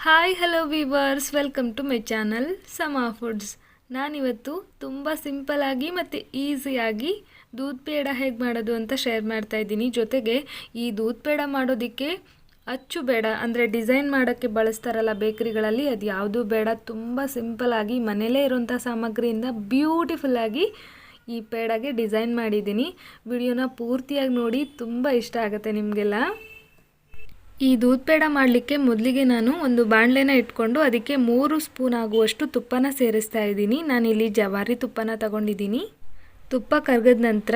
Hi hello viewers, welcome to my channel Sama foods. ನಾನಿವತ್ತು ತುಂಬ ಸಿಂಪಲ್ಲಾಗಿ ಮತ್ತು ಈಸಿಯಾಗಿ ದೂದ್ ಪೇಡ ಹೇಗೆ ಮಾಡೋದು ಅಂತ ಶೇರ್ ಮಾಡ್ತಾ ಇದ್ದೀನಿ. ಜೊತೆಗೆ ಈ ದೂದ್ ಪೇಡ ಮಾಡೋದಕ್ಕೆ ಅಚ್ಚು ಬೇಡ, ಅಂದರೆ ಡಿಸೈನ್ ಮಾಡೋಕ್ಕೆ ಬಳಸ್ತಾರಲ್ಲ ಬೇಕ್ರಿಗಳಲ್ಲಿ, ಅದು ಯಾವುದೂ ಬೇಡ. ತುಂಬ ಸಿಂಪಲ್ಲಾಗಿ ಮನೆಯಲ್ಲೇ ಇರೋಂಥ ಸಾಮಗ್ರಿಯಿಂದ ಬ್ಯೂಟಿಫುಲ್ಲಾಗಿ ಈ ಪೇಡಗೆ ಡಿಸೈನ್ ಮಾಡಿದ್ದೀನಿ. ವಿಡಿಯೋನ ಪೂರ್ತಿಯಾಗಿ ನೋಡಿ, ತುಂಬ ಇಷ್ಟ ಆಗುತ್ತೆ ನಿಮಗೆಲ್ಲ. ಈ ದೂದ್ ಪೇಡ ಮಾಡಲಿಕ್ಕೆ ಮೊದಲಿಗೆ ನಾನು ಒಂದು ಬಾಣಲೆನ ಇಟ್ಕೊಂಡು ಅದಕ್ಕೆ 3 ಸ್ಪೂನ್ ಆಗುವಷ್ಟು ತುಪ್ಪನ ಸೇರಿಸ್ತಾ ಇದ್ದೀನಿ. ನಾನಿಲ್ಲಿ ಜವಾರಿ ತುಪ್ಪನ ತಗೊಂಡಿದ್ದೀನಿ. ತುಪ್ಪ ಕರಗಿದ ನಂತರ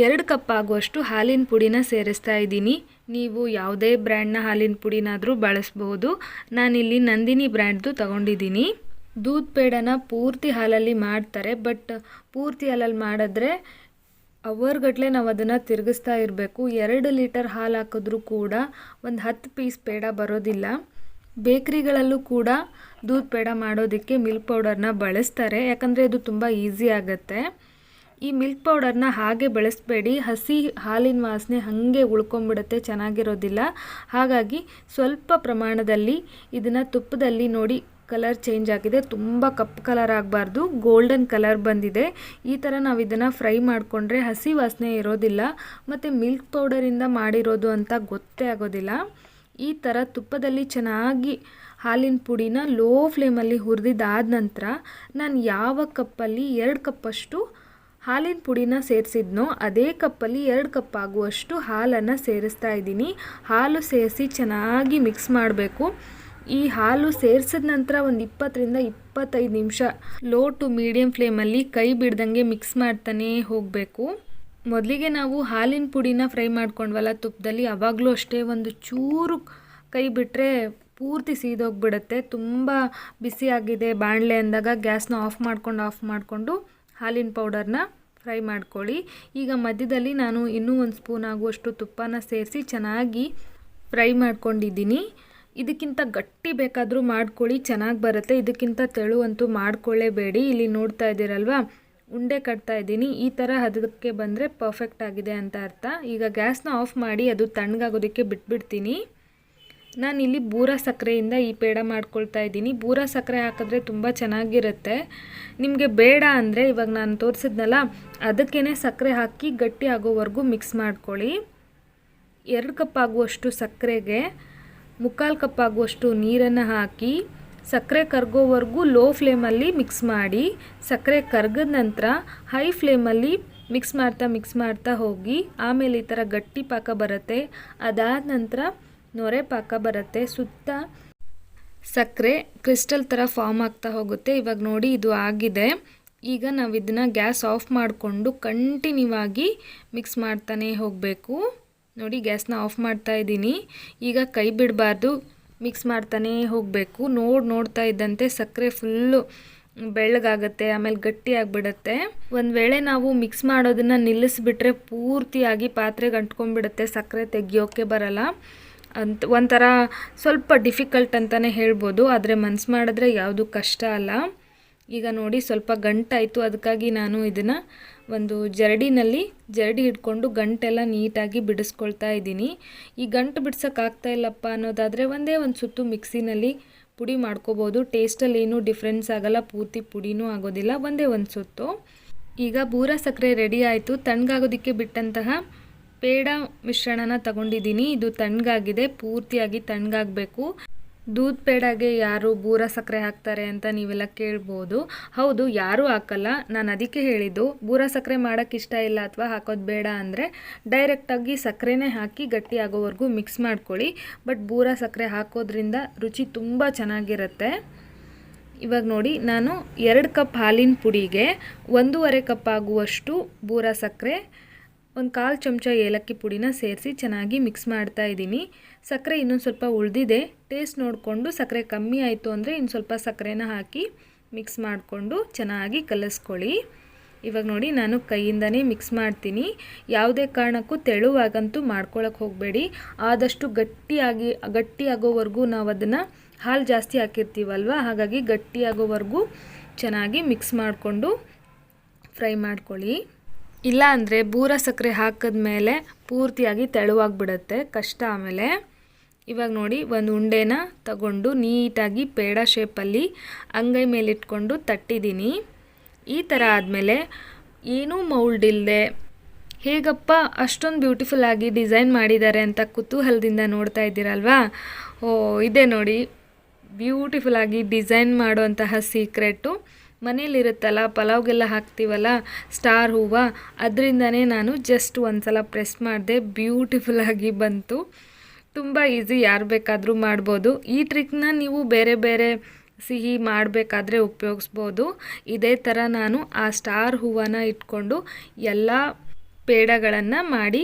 2 ಕಪ್ ಆಗುವಷ್ಟು ಹಾಲಿನ ಪುಡಿನ ಸೇರಿಸ್ತಾ ಇದ್ದೀನಿ. ನೀವು ಯಾವುದೇ ಬ್ರ್ಯಾಂಡ್ನ ಹಾಲಿನ ಪುಡಿನಾದರೂ ಬಳಸ್ಬೋದು. ನಾನಿಲ್ಲಿ ನಂದಿನಿ ಬ್ರ್ಯಾಂಡ್ದು ತಗೊಂಡಿದ್ದೀನಿ. ದೂದ್ ಪೇಡನ ಪೂರ್ತಿ ಹಾಲಲ್ಲಿ ಮಾಡ್ತಾರೆ, ಬಟ್ ಪೂರ್ತಿ ಹಾಲಲ್ಲಿ ಮಾಡಿದ್ರೆ ಅವರ್ಗಟ್ಟಲೆ ನಾವು ಅದನ್ನು ತಿರುಗಿಸ್ತಾ ಇರಬೇಕು. 2 ಲೀಟರ್ ಹಾಲು ಹಾಕಿದ್ರೂ ಕೂಡ ಒಂದು 10 ಪೀಸ್ ಪೇಡ ಬರೋದಿಲ್ಲ. ಬೇಕ್ರಿಗಳಲ್ಲೂ ಕೂಡ ದೂದ್ ಪೇಡ ಮಾಡೋದಕ್ಕೆ ಮಿಲ್ಕ್ ಪೌಡರ್ನ ಬಳಸ್ತಾರೆ, ಯಾಕಂದರೆ ಇದು ತುಂಬ ಈಸಿ ಆಗುತ್ತೆ. ಈ ಮಿಲ್ಕ್ ಪೌಡರ್ನ ಹಾಗೆ ಬಳಸಬೇಡಿ, ಹಸಿ ಹಾಲಿನ ವಾಸನೆ ಹಾಗೆ ಉಳ್ಕೊಂಬಿಡುತ್ತೆ, ಚೆನ್ನಾಗಿರೋದಿಲ್ಲ. ಹಾಗಾಗಿ ಸ್ವಲ್ಪ ಪ್ರಮಾಣದಲ್ಲಿ ಇದನ್ನು ತುಪ್ಪದಲ್ಲಿ ನೋಡಿ, ಕಲರ್ ಚೇಂಜ್ ಆಗಿದೆ, ತುಂಬ ಕಪ್ಪು ಕಲರ್ ಆಗಬಾರ್ದು, ಗೋಲ್ಡನ್ ಕಲರ್ ಬಂದಿದೆ. ಈ ಥರ ನಾವು ಇದನ್ನು ಫ್ರೈ ಮಾಡಿಕೊಂಡ್ರೆ ಹಸಿ ವಾಸನೆ ಇರೋದಿಲ್ಲ ಮತ್ತು ಮಿಲ್ಕ್ ಪೌಡರಿಂದ ಮಾಡಿರೋದು ಅಂತ ಗೊತ್ತೇ ಆಗೋದಿಲ್ಲ. ಈ ಥರ ತುಪ್ಪದಲ್ಲಿ ಚೆನ್ನಾಗಿ ಹಾಲಿನ ಪುಡಿನ ಲೋ ಫ್ಲೇಮಲ್ಲಿ ಹುರಿದಿದ್ದಾದ ನಂತರ ನಾನು ಯಾವ ಕಪ್ಪಲ್ಲಿ 2 ಕಪ್ಪಷ್ಟು ಹಾಲಿನ ಪುಡಿನ ಸೇರಿಸಿದ್ನೋ ಅದೇ ಕಪ್ಪಲ್ಲಿ 2 ಕಪ್ ಆಗುವಷ್ಟು ಹಾಲನ್ನು ಸೇರಿಸ್ತಾ ಇದ್ದೀನಿ. ಹಾಲು ಸೇರಿಸಿ ಚೆನ್ನಾಗಿ ಮಿಕ್ಸ್ ಮಾಡಬೇಕು. ಈ ಹಾಲು ಸೇರಿಸಿದ ನಂತರ ಒಂದು 20 ರಿಂದ 25 ನಿಮಿಷ ಲೋ ಟು ಮೀಡಿಯಮ್ ಫ್ಲೇಮಲ್ಲಿ ಕೈ ಬಿಡ್ದಂಗೆ ಮಿಕ್ಸ್ ಮಾಡ್ತಾನೇ ಹೋಗಬೇಕು. ಮೊದಲಿಗೆ ನಾವು ಹಾಲಿನ ಪುಡಿನ ಫ್ರೈ ಮಾಡ್ಕೊಂಡ್ವಲ್ಲ ತುಪ್ಪದಲ್ಲಿ, ಆವಾಗಲೂ ಅಷ್ಟೇ ಒಂದು ಚೂರು ಕೈ ಬಿಟ್ಟರೆ ಪೂರ್ತಿ ಸೀದೋಗ್ಬಿಡುತ್ತೆ. ತುಂಬ ಬಿಸಿಯಾಗಿದೆ ಬಾಣಲೆ ಅಂದಾಗ ಗ್ಯಾಸ್ನ ಆಫ್ ಮಾಡಿಕೊಂಡು ಹಾಲಿನ ಪೌಡರ್ನ ಫ್ರೈ ಮಾಡ್ಕೊಳ್ಳಿ. ಈಗ ಮಧ್ಯದಲ್ಲಿ ನಾನು ಇನ್ನೂ 1 ಸ್ಪೂನ್ ಆಗುವಷ್ಟು ತುಪ್ಪನ ಸೇರಿಸಿ ಚೆನ್ನಾಗಿ ಫ್ರೈ ಮಾಡ್ಕೊಂಡಿದ್ದೀನಿ. ಇದಕ್ಕಿಂತ ಗಟ್ಟಿ ಬೇಕಾದರೂ ಮಾಡ್ಕೊಳ್ಳಿ, ಚೆನ್ನಾಗಿ ಬರುತ್ತೆ. ಇದಕ್ಕಿಂತ ತೆಳು ಅಂತೂ ಮಾಡ್ಕೊಳ್ಳೇಬೇಡಿ. ಇಲ್ಲಿ ನೋಡ್ತಾ ಇದ್ದೀರಲ್ವ, ಉಂಡೆ ಕಟ್ತಾ ಇದ್ದೀನಿ. ಈ ಥರ ಹದಕ್ಕೆ ಬಂದರೆ ಪರ್ಫೆಕ್ಟ್ ಆಗಿದೆ ಅಂತ ಅರ್ಥ. ಈಗ ಗ್ಯಾಸ್ನ ಆಫ್ ಮಾಡಿ ಅದು ತಣ್ಣಗಾಗೋದಕ್ಕೆ ಬಿಟ್ಬಿಡ್ತೀನಿ. ನಾನಿಲ್ಲಿ ಬೂರ ಸಕ್ಕರೆಯಿಂದ ಈ ಪೇಡ ಮಾಡ್ಕೊಳ್ತಾ ಇದ್ದೀನಿ. ಬೂರ ಸಕ್ಕರೆ ಹಾಕಿದ್ರೆ ತುಂಬ ಚೆನ್ನಾಗಿರುತ್ತೆ. ನಿಮಗೆ ಬೇಡ ಅಂದರೆ ಇವಾಗ ನಾನು ತೋರಿಸಿದ್ನಲ್ಲ ಅದಕ್ಕೇ ಸಕ್ಕರೆ ಹಾಕಿ ಗಟ್ಟಿ ಆಗೋವರೆಗೂ ಮಿಕ್ಸ್ ಮಾಡ್ಕೊಳ್ಳಿ. 2 ಕಪ್ ಆಗುವಷ್ಟು ಸಕ್ಕರೆಗೆ 3/4 ಕಪ್ ಆಗುವಷ್ಟು ನೀರನ್ನು ಹಾಕಿ ಸಕ್ಕರೆ ಕರಗೋವರೆಗೂ ಲೋ ಫ್ಲೇಮಲ್ಲಿ ಮಿಕ್ಸ್ ಮಾಡಿ, ಸಕ್ಕರೆ ಕರಗಿದ ನಂತರ ಹೈ ಫ್ಲೇಮಲ್ಲಿ ಮಿಕ್ಸ್ ಮಾಡ್ತಾ ಹೋಗಿ, ಆಮೇಲೆ ಈ ಥರ ಗಟ್ಟಿ ಪಾಕ ಬರುತ್ತೆ. ಅದಾದ ನಂತರ ನೊರೆ ಪಾಕ ಬರುತ್ತೆ. ಸುತ್ತ ಸಕ್ಕರೆ ಕ್ರಿಸ್ಟಲ್ ಥರ ಫಾರ್ಮ್ ಆಗ್ತಾ ಹೋಗುತ್ತೆ. ಇವಾಗ ನೋಡಿ ಇದು ಆಗಿದೆ. ಈಗ ನಾವು ಇದನ್ನು ಗ್ಯಾಸ್ ಆಫ್ ಮಾಡಿಕೊಂಡು ಕಂಟಿನ್ಯೂ ಆಗಿ ಮಿಕ್ಸ್ ಮಾಡ್ತಾನೆ ಹೋಗಬೇಕು. ನೋಡಿ ಗ್ಯಾಸ್ನ ಆಫ್ ಮಾಡ್ತಾ ಇದ್ದೀನಿ. ಈಗ ಕೈ ಬಿಡಬಾರ್ದು, ಮಿಕ್ಸ್ ಮಾಡ್ತಾನೇ ಹೋಗಬೇಕು. ನೋಡ್ತಾ ಇದ್ದಂತೆ ಸಕ್ಕರೆ ಫುಲ್ಲು ಬೆಳ್ಳಗಾಗುತ್ತೆ, ಆಮೇಲೆ ಗಟ್ಟಿ ಆಗಿಬಿಡುತ್ತೆ. ಒಂದು ವೇಳೆ ನಾವು ಮಿಕ್ಸ್ ಮಾಡೋದನ್ನು ನಿಲ್ಲಿಸ್ಬಿಟ್ರೆ ಪೂರ್ತಿಯಾಗಿ ಪಾತ್ರೆಗೆ ಅಂಟ್ಕೊಂಡ್ಬಿಡುತ್ತೆ, ಸಕ್ಕರೆ ತೆಗಿಯೋಕ್ಕೆ ಬರಲ್ಲ ಅಂತ. ಒಂಥರ ಸ್ವಲ್ಪ ಡಿಫಿಕಲ್ಟ್ ಅಂತಲೇ ಹೇಳ್ಬೋದು, ಆದರೆ ಮನ್ಸು ಮಾಡಿದ್ರೆ ಯಾವುದು ಕಷ್ಟ ಅಲ್ಲ. ಈಗ ನೋಡಿ ಸ್ವಲ್ಪ ಗಂಟಾಯಿತು, ಅದಕ್ಕಾಗಿ ನಾನು ಇದನ್ನು ಒಂದು ಜರಡಿ ಹಿಡ್ಕೊಂಡು ಗಂಟೆಲ್ಲ ನೀಟಾಗಿ ಬಿಡಿಸ್ಕೊಳ್ತಾ ಇದ್ದೀನಿ. ಈ ಗಂಟು ಬಿಡ್ಸೋಕ್ಕಾಗ್ತಾ ಇಲ್ಲಪ್ಪ ಅನ್ನೋದಾದರೆ ಒಂದೇ ಒಂದು ಸುತ್ತು ಮಿಕ್ಸಿನಲ್ಲಿ ಪುಡಿ ಮಾಡ್ಕೋಬೋದು. ಟೇಸ್ಟಲ್ಲಿ ಏನೂ ಡಿಫ್ರೆನ್ಸ್ ಆಗಲ್ಲ, ಪೂರ್ತಿ ಪುಡಿನೂ ಆಗೋದಿಲ್ಲ, ಒಂದೇ ಒಂದು ಸುತ್ತು. ಈಗ ಬೂರ ಸಕ್ಕರೆ ರೆಡಿ ಆಯಿತು. ತಣ್ಣಗಾಗೋದಕ್ಕೆ ಬಿಟ್ಟಂತಹ ಪೇಡ ಮಿಶ್ರಣನ ತಗೊಂಡಿದ್ದೀನಿ. ಇದು ತಣ್ಣಗಾಗಿದೆ, ಪೂರ್ತಿಯಾಗಿ ತಣ್ಣಗಾಗಬೇಕು. ದೂದ್ ಪೇಡಾಗೆ ಯಾರು ಬೂರ ಸಕ್ಕರೆ ಹಾಕ್ತಾರೆ ಅಂತ ನೀವೆಲ್ಲ ಕೇಳ್ಬೋದು. ಹೌದು, ಯಾರೂ ಹಾಕಲ್ಲ. ನಾನು ಅದಕ್ಕೆ ಹೇಳಿದ್ದು, ಬೂರ ಸಕ್ಕರೆ ಮಾಡೋಕ್ಕೆ ಇಷ್ಟ ಇಲ್ಲ ಅಥವಾ ಹಾಕೋದು ಬೇಡ ಅಂದರೆ ಡೈರೆಕ್ಟಾಗಿ ಸಕ್ಕರೆನೇ ಹಾಕಿ ಗಟ್ಟಿ ಆಗೋವರೆಗೂ ಮಿಕ್ಸ್ ಮಾಡ್ಕೊಳ್ಳಿ. ಬಟ್ ಬೂರ ಸಕ್ಕರೆ ಹಾಕೋದ್ರಿಂದ ರುಚಿ ತುಂಬ ಚೆನ್ನಾಗಿರುತ್ತೆ. ಇವಾಗ ನೋಡಿ, ನಾನು 2 ಕಪ್ ಹಾಲಿನ ಪುಡಿಗೆ 1.5 ಕಪ್ ಆಗುವಷ್ಟು ಬೂರ ಸಕ್ಕರೆ, 1/4 ಚಮಚ ಏಲಕ್ಕಿ ಪುಡಿನ ಸೇರಿಸಿ ಚೆನ್ನಾಗಿ ಮಿಕ್ಸ್ ಮಾಡ್ತಾ ಇದ್ದೀನಿ. ಸಕ್ಕರೆ ಇನ್ನೊಂದು ಸ್ವಲ್ಪ ಉಳಿದಿದೆ, ಟೇಸ್ಟ್ ನೋಡಿಕೊಂಡು ಸಕ್ಕರೆ ಕಮ್ಮಿ ಆಯಿತು ಅಂದರೆ ಇನ್ನು ಸ್ವಲ್ಪ ಸಕ್ಕರೆನ ಹಾಕಿ ಮಿಕ್ಸ್ ಮಾಡಿಕೊಂಡು ಚೆನ್ನಾಗಿ ಕಲಿಸ್ಕೊಳ್ಳಿ. ಇವಾಗ ನೋಡಿ ನಾನು ಕೈಯಿಂದನೇ ಮಿಕ್ಸ್ ಮಾಡ್ತೀನಿ. ಯಾವುದೇ ಕಾರಣಕ್ಕೂ ತೆಳುವಾಗಂತೂ ಮಾಡ್ಕೊಳ್ಳೋಕೆ ಹೋಗಬೇಡಿ. ಆದಷ್ಟು ಗಟ್ಟಿ ಆಗೋವರೆಗೂ ನಾವು ಅದನ್ನು ಹಾಲು ಜಾಸ್ತಿ ಹಾಕಿರ್ತೀವಲ್ವ, ಹಾಗಾಗಿ ಗಟ್ಟಿ ಆಗೋವರೆಗೂ ಚೆನ್ನಾಗಿ ಮಿಕ್ಸ್ ಮಾಡಿಕೊಂಡು ಫ್ರೈ ಮಾಡ್ಕೊಳ್ಳಿ. ಇಲ್ಲ ಅಂದರೆ ಬೂರ ಸಕ್ಕರೆ ಹಾಕಿದ್ಮೇಲೆ ಪೂರ್ತಿಯಾಗಿ ತೆಳುವಾಗಿಬಿಡುತ್ತೆ, ಕಷ್ಟ. ಆಮೇಲೆ ಇವಾಗ ನೋಡಿ ಒಂದು ಉಂಡೆನ ತಗೊಂಡು ನೀಟಾಗಿ ಪೇಡ ಶೇಪಲ್ಲಿ ಅಂಗೈ ಮೇಲಿಟ್ಕೊಂಡು ತಟ್ಟಿದ್ದೀನಿ. ಈ ಥರ ಆದಮೇಲೆ ಏನೂ ಮೌಲ್ಡ್ ಇಲ್ಲದೆ ಹೇಗಪ್ಪ ಅಷ್ಟೊಂದು ಬ್ಯೂಟಿಫುಲ್ ಆಗಿ ಡಿಸೈನ್ ಮಾಡಿದ್ದಾರೆ ಅಂತ ಕುತೂಹಲದಿಂದ ನೋಡ್ತಾ ಇದ್ದೀರಲ್ವಾ. ಇದೆ ನೋಡಿ ಬ್ಯೂಟಿಫುಲ್ ಆಗಿ ಡಿಸೈನ್ ಮಾಡುವಂತಹ ಸೀಕ್ರೆಟು. ಮನೇಲಿರುತ್ತಲ್ಲ ಪಲಾವ್ಗೆಲ್ಲ ಹಾಕ್ತೀವಲ್ಲ ಸ್ಟಾರ್ ಹೂವು, ಅದರಿಂದನೇ ನಾನು ಜಸ್ಟ್ ಒಂದು ಸಲ ಪ್ರೆಸ್ ಮಾಡಿದೆ, ಬ್ಯೂಟಿಫುಲ್ಲಾಗಿ ಬಂತು. ತುಂಬ ಈಸಿ, ಯಾರು ಬೇಕಾದರೂ ಮಾಡ್ಬೋದು. ಈ ಟ್ರಿಕ್ನ ನೀವು ಬೇರೆ ಬೇರೆ ಸಿಹಿ ಮಾಡಬೇಕಾದ್ರೆ ಉಪಯೋಗಿಸ್ಬೋದು. ಇದೇ ಥರ ನಾನು ಆ ಸ್ಟಾರ್ ಹೂವನ್ನು ಇಟ್ಕೊಂಡು ಎಲ್ಲ ಪೇಡಗಳನ್ನು ಮಾಡಿ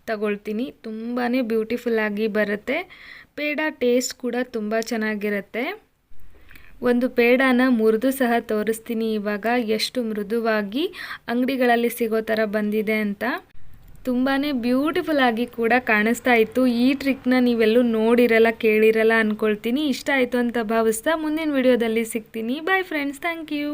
ತಗೊಳ್ತೀನಿ. ತುಂಬಾ ಬ್ಯೂಟಿಫುಲ್ಲಾಗಿ ಬರುತ್ತೆ. ಪೇಡ ಟೇಸ್ಟ್ ಕೂಡ ತುಂಬ ಚೆನ್ನಾಗಿರುತ್ತೆ. ಒಂದು ಪೇಡನ ಮುರಿದು ಸಹ ತೋರಿಸ್ತೀನಿ ಇವಾಗ, ಎಷ್ಟು ಮೃದುವಾಗಿ ಅಂಗಡಿಗಳಲ್ಲಿ ಸಿಗೋ ಥರ ಬಂದಿದೆ ಅಂತ. ತುಂಬಾ ಬ್ಯೂಟಿಫುಲ್ಲಾಗಿ ಕೂಡ ಕಾಣಿಸ್ತಾ ಇತ್ತು. ಈ ಟ್ರಿಕ್ನ ನೀವೆಲ್ಲೂ ನೋಡಿರಲ್ಲ ಕೇಳಿರಲ್ಲ ಅಂದ್ಕೊಳ್ತೀನಿ. ಇಷ್ಟ ಆಯಿತು ಅಂತ ಭಾವಿಸ್ತಾ ಮುಂದಿನ ವಿಡಿಯೋದಲ್ಲಿ ಸಿಗ್ತೀನಿ. Bye friends, thank you.